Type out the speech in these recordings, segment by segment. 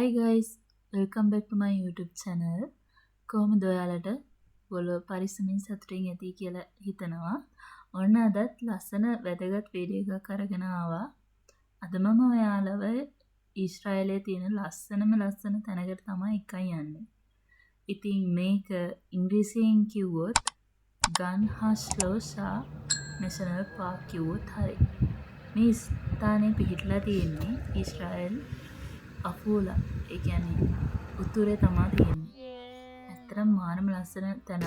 Hi guys, welcome back to my YouTube channel. කොහොමද ඔයාලට ඔයගොල්ලෝ පරිස්සමින් සතුටින් ඇති කියලා හිතනවා. ඔන්න අදත් ලස්සන වැදගත් වීඩියෝ එකක් අරගෙන ආවා. අද මම ඔයාලව ඊශ්‍රායලයේ තියෙන ලස්සන තැනකට තමයි එකයි යන්නේ. ඉතින් මේක ඉංග්‍රීසියෙන් කිව්වොත් ගන් හස්ලෝසා නැෂනල් පාක් කිව්වොත් හරි. මේ ස්ථානයේ පිහිටලා තියෙන්නේ ඊශ්‍රායල් අෆූලා ඒ කියන්නේ උතුරේ තමයි තියෙන්නේ. ඇත්තටම මානම ලස්සන තැන.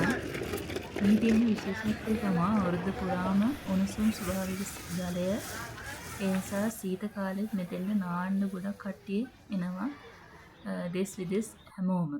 මේ තියෙන විශේෂත්වය තමයි අවුරුදු පුරාම උණුසුම් ස්වභාවික ජලය. ඒ නිසා සීත කාලෙත් මෙතෙන්ට නාන්න ගොඩක් කට්ටිය එනවා. දෙස් විදෙස් හැමෝම.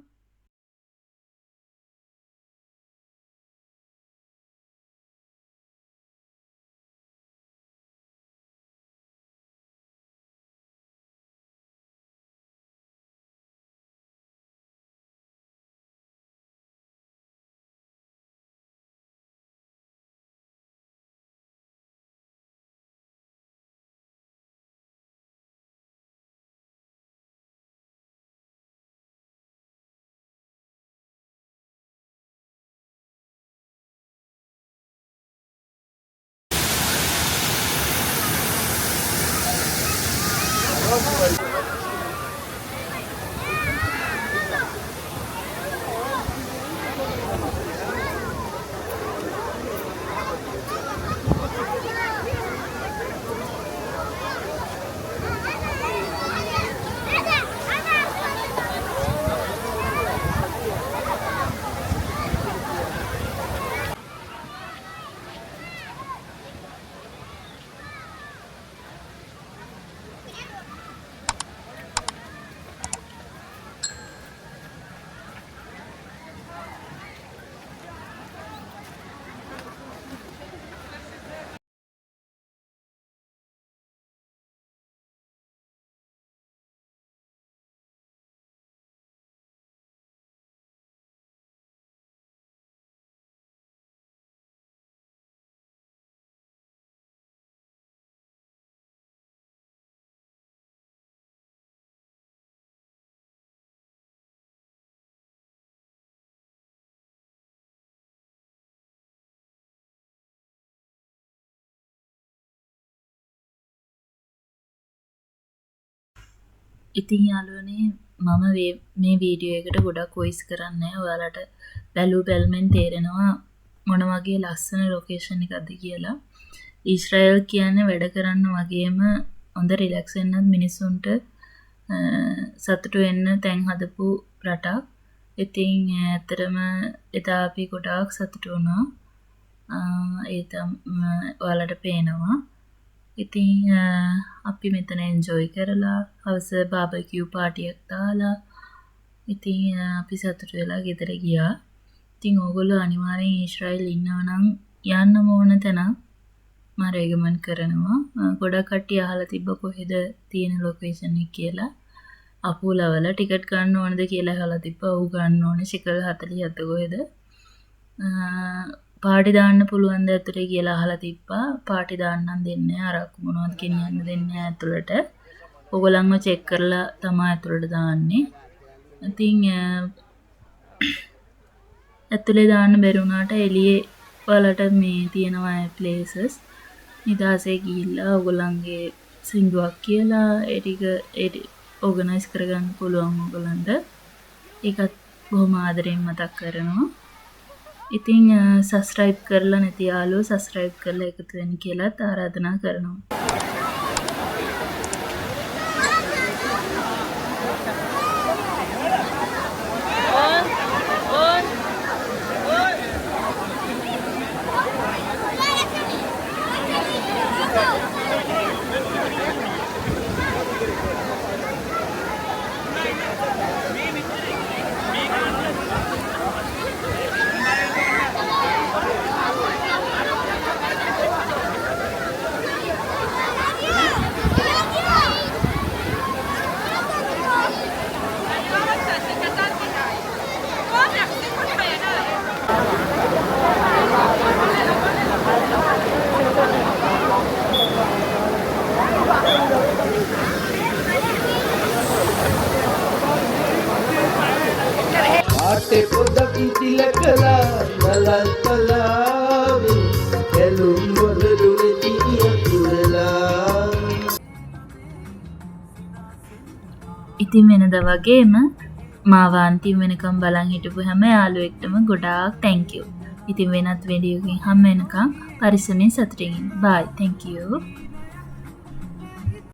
ඉතින් යාළුවනේ මම මේ වීඩියෝ එකට ගොඩක් වොයිස් කරන්නේ නැහැ. ඔයාලට බැලුවෙන් තේරෙනවා මොන වගේ ලස්සන ලොකේෂන් එකක්ද කියලා. ඊශ්‍රායල් කියන්නේ වැඩ කරන්න වගේම හොඳ රිලැක්ස් වෙන්නත් මිනිස්සුන්ට සතුටු වෙන්න තැන් හදපු රටක්. ඉතින් ඇත්තටම එදා අපි ගොඩාක් සතුටු වුණා. ඔයාලට පේනවා. ඉතින් අපි මෙතන එන්ජොයි කරලා හවස බාබකියු පාටියක් දාලා ඉතින් අපි සතුටු වෙලා ගෙදර ගියා. ඉතින් ඕගොල්ලෝ අනිවාර්යෙන් ඊශ්‍රායල් ඉන්නවා නම් යන්නම ඕන තැන මම රෙකමන්ඩ් කරනවා. ගොඩක් කට්ටිය අහලා තිබ්බ කොහෙද තියෙන ලොකේෂන් එක කියලා. අපූලවල ටිකට් ගන්න ඕනද කියලා අහලා තිබ්බා. ඔව් ගන්න ඕනේ. ශිකල් 47 කොහෙද? පාටි දාන්න පුළුවන් ද ඇතුලේ කියලා අහලා තිබ්බා. පාටි දාන්නම් දෙන්නේ නැහැ. අරක්කු මොනවද ගෙනියන්න දෙන්නේ නැහැ ඇතුලට. ඕගොල්ලන්ව චෙක් කරලා තමයි ඇතුලට දාන්නේ. ඉතින් ඇතුලේ දාන්න බැරි වුණාට එළියේ ඔයාලට මේ තියෙනවා ප්ලේසස්. නිදාසේ ගිහිල්ලා ඕගොල්ලන්ගේ සින්දුවක් කියලා ඒ ටික ඕගනයිස් කරගන්න පුළුවන් ඕගොල්ලන්ට. ඒකත් බොහොම ආදරෙන් මතක් කරනවා. ඉතින් සබස්ක්‍රයිබ් කරලා නැති යාළුවෝ සබස්ක්‍රයිබ් කරලා එකතු වෙන්න කියලාත් ආරාධනා කරනවා. අටේ පොදක් ඉතිල කළා නලල් කලාවේ ඇලුම් වලලු වෙති අතුරලා. ඉතින් වෙනද වගේම මාව අන්තිම වෙනකම් බලන් හිටපු හැම යාළුවෙක්ටම ගොඩාක් thank you. ඉතින් වෙනත් වීඩියෝකින් හම්බ වෙනකම් පරිස්සමෙන් සතුටින් ඉන්න. bye. thank you.